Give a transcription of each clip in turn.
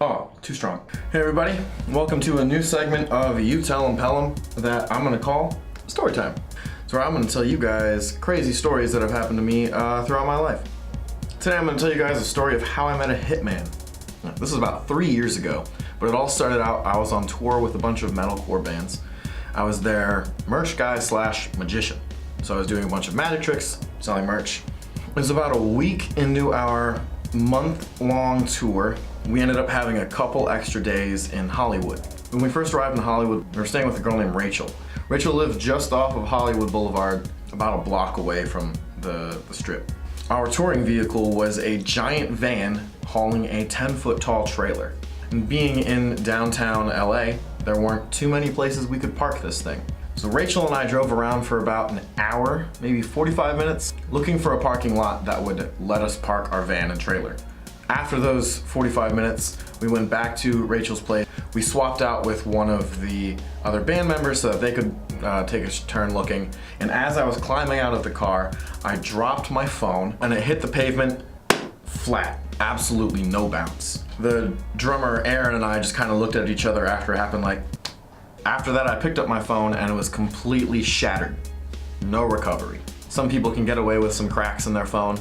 Oh, too strong. Hey everybody, welcome to a new segment of You Tell 'em Pelham that I'm gonna call Story Time. So I'm gonna tell you guys crazy stories that have happened to me throughout my life. Today I'm gonna tell you guys a story of how I met a hitman. This was about 3 years ago, but it all started out, I was on tour with a bunch of metalcore bands. I was their merch guy slash magician. So I was doing a bunch of magic tricks, selling merch. It was about a week into our month-long tour. We ended up having a couple extra days in Hollywood. When we first arrived in Hollywood, we were staying with a girl named Rachel. Rachel lived just off of Hollywood Boulevard, about a block away from the strip. Our touring vehicle was a giant van hauling a 10-foot tall trailer. And being in downtown LA, there weren't too many places we could park this thing. So Rachel and I drove around for about an hour, maybe 45 minutes, looking for a parking lot that would let us park our van and trailer. After those 45 minutes, we went back to Rachel's place. We swapped out with one of the other band members so that they could take a turn looking. And as I was climbing out of the car, I dropped my phone and it hit the pavement flat. Absolutely no bounce. The drummer Aaron and I just kind of looked at each other after it happened like. After that, I picked up my phone and it was completely shattered. No recovery. Some people can get away with some cracks in their phone.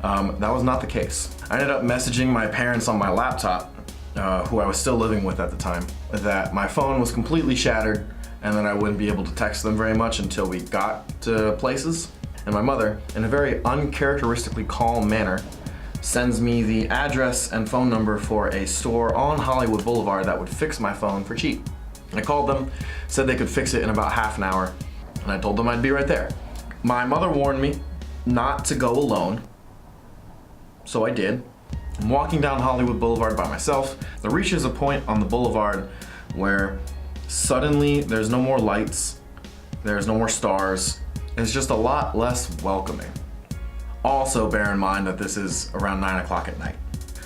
That was not the case. I ended up messaging my parents on my laptop, who I was still living with at the time, that my phone was completely shattered and that I wouldn't be able to text them very much until we got to places. And my mother, in a very uncharacteristically calm manner, sends me the address and phone number for a store on Hollywood Boulevard that would fix my phone for cheap. I called them, said they could fix it in about half an hour, and I told them I'd be right there. My mother warned me not to go alone, so I did. I'm walking down Hollywood Boulevard by myself. There reaches a point on the boulevard where suddenly there's no more lights, there's no more stars, and it's just a lot less welcoming. Also bear in mind that this is around 9 o'clock at night.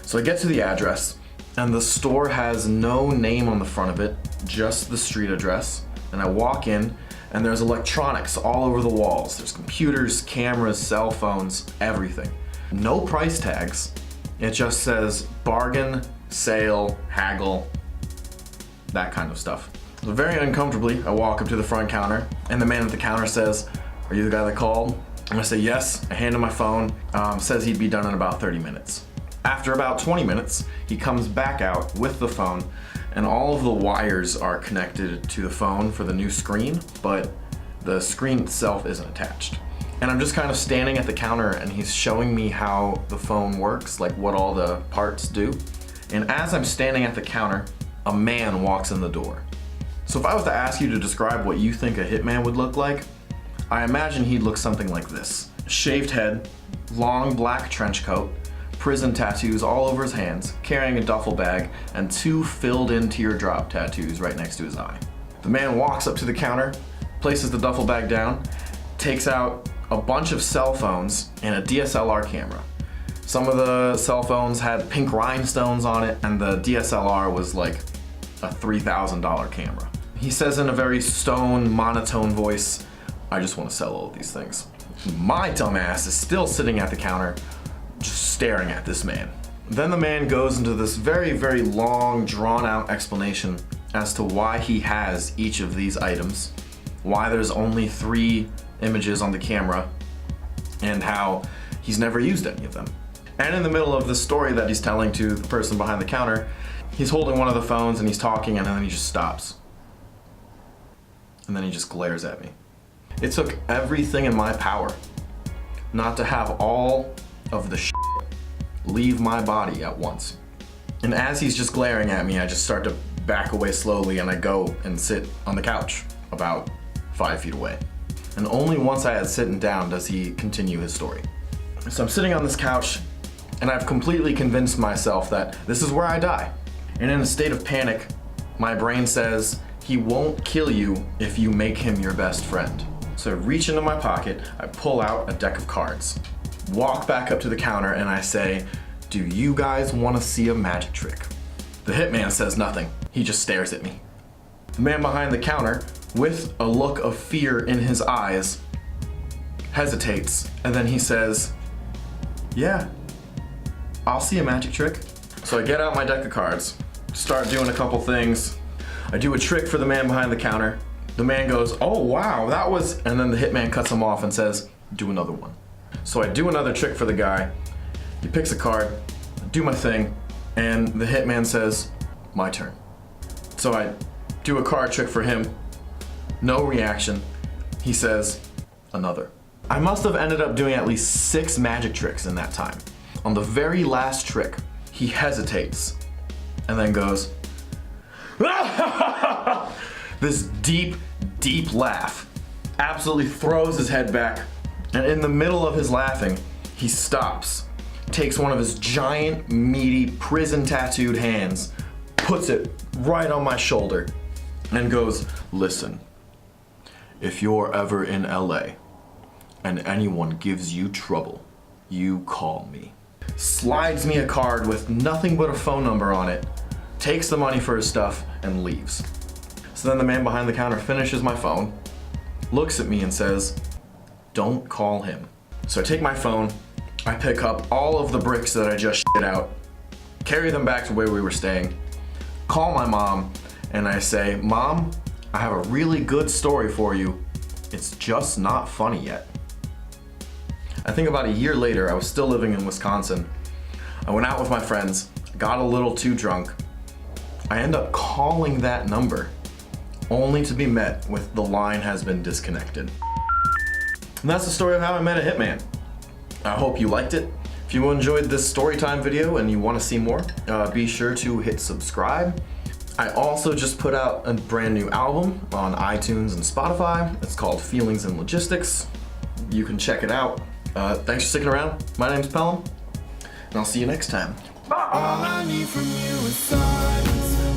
So I get to the address, and the store has no name on the front of it, just the street address. And I walk in, and there's electronics all over the walls. There's computers, cameras, cell phones, everything. No price tags. It just says bargain, sale, haggle, that kind of stuff. So very uncomfortably, I walk up to the front counter, and the man at the counter says, "Are you the guy that called?" And I say, "Yes." I hand him my phone, says he'd be done in about 30 minutes. After about 20 minutes, he comes back out with the phone, and all of the wires are connected to the phone for the new screen, but the screen itself isn't attached. And I'm just kind of standing at the counter, and he's showing me how the phone works, like what all the parts do. And as I'm standing at the counter, a man walks in the door. So if I was to ask you to describe what you think a hitman would look like, I imagine he'd look something like this. Shaved head, long black trench coat, prison tattoos all over his hands, carrying a duffel bag, and 2 filled-in teardrop tattoos right next to his eye. The man walks up to the counter, places the duffel bag down, takes out a bunch of cell phones and a DSLR camera. Some of the cell phones had pink rhinestones on it, and the DSLR was like a $3,000 camera. He says in a very stone, monotone voice, "I just want to sell all of these things." My dumbass is still sitting at the counter, just staring at this man. Then the man goes into this very, very long, drawn-out explanation as to why he has each of these items, why there's only 3 images on the camera, and how he's never used any of them. And in the middle of the story that he's telling to the person behind the counter, he's holding one of the phones and he's talking, and then he just stops. And then he just glares at me. It took everything in my power not to have all of the shit leave my body at once. And as he's just glaring at me, I just start to back away slowly, and I go and sit on the couch about 5 feet away. And only once I had sitting down does he continue his story. So I'm sitting on this couch, and I've completely convinced myself that this is where I die. And in a state of panic, my brain says, he won't kill you if you make him your best friend. So I reach into my pocket, I pull out a deck of cards, walk back up to the counter, and I say, "Do you guys want to see a magic trick?" The hitman says nothing. He just stares at me. The man behind the counter, with a look of fear in his eyes, hesitates, and then he says, "Yeah, I'll see a magic trick." So I get out my deck of cards, start doing a couple things. I do a trick for the man behind the counter. The man goes, "Oh wow, that was," and then the hitman cuts him off and says, "Do another one." So I do another trick for the guy. He picks a card, I do my thing, and the hitman says, "My turn." So I do a card trick for him. No reaction. He says, "Another." I must have ended up doing at least 6 magic tricks in that time. On the very last trick, he hesitates and then goes, this deep, deep laugh. Absolutely throws his head back, and in the middle of his laughing, he stops, takes one of his giant, meaty, prison tattooed hands, puts it right on my shoulder, and goes, "Listen, if you're ever in LA and anyone gives you trouble, you call me." Slides me a card with nothing but a phone number on it, takes the money for his stuff, and leaves. So then the man behind the counter finishes my phone, looks at me and says, "Don't call him." So I take my phone, I pick up all of the bricks that I just shit out, carry them back to where we were staying, call my mom, and I say, "Mom, I have a really good story for you. It's just not funny yet." I think about a year later, I was still living in Wisconsin. I went out with my friends, got a little too drunk. I end up calling that number, only to be met with "the line has been disconnected." And that's the story of how I met a hitman. I hope you liked it. If you enjoyed this storytime video and you want to see more, be sure to hit subscribe. I also just put out a brand new album on iTunes and Spotify. It's called Feelings and Logistics. You can check it out. Thanks for sticking around. My name's Pelham, and I'll see you next time. Bye! All I need from you is silence.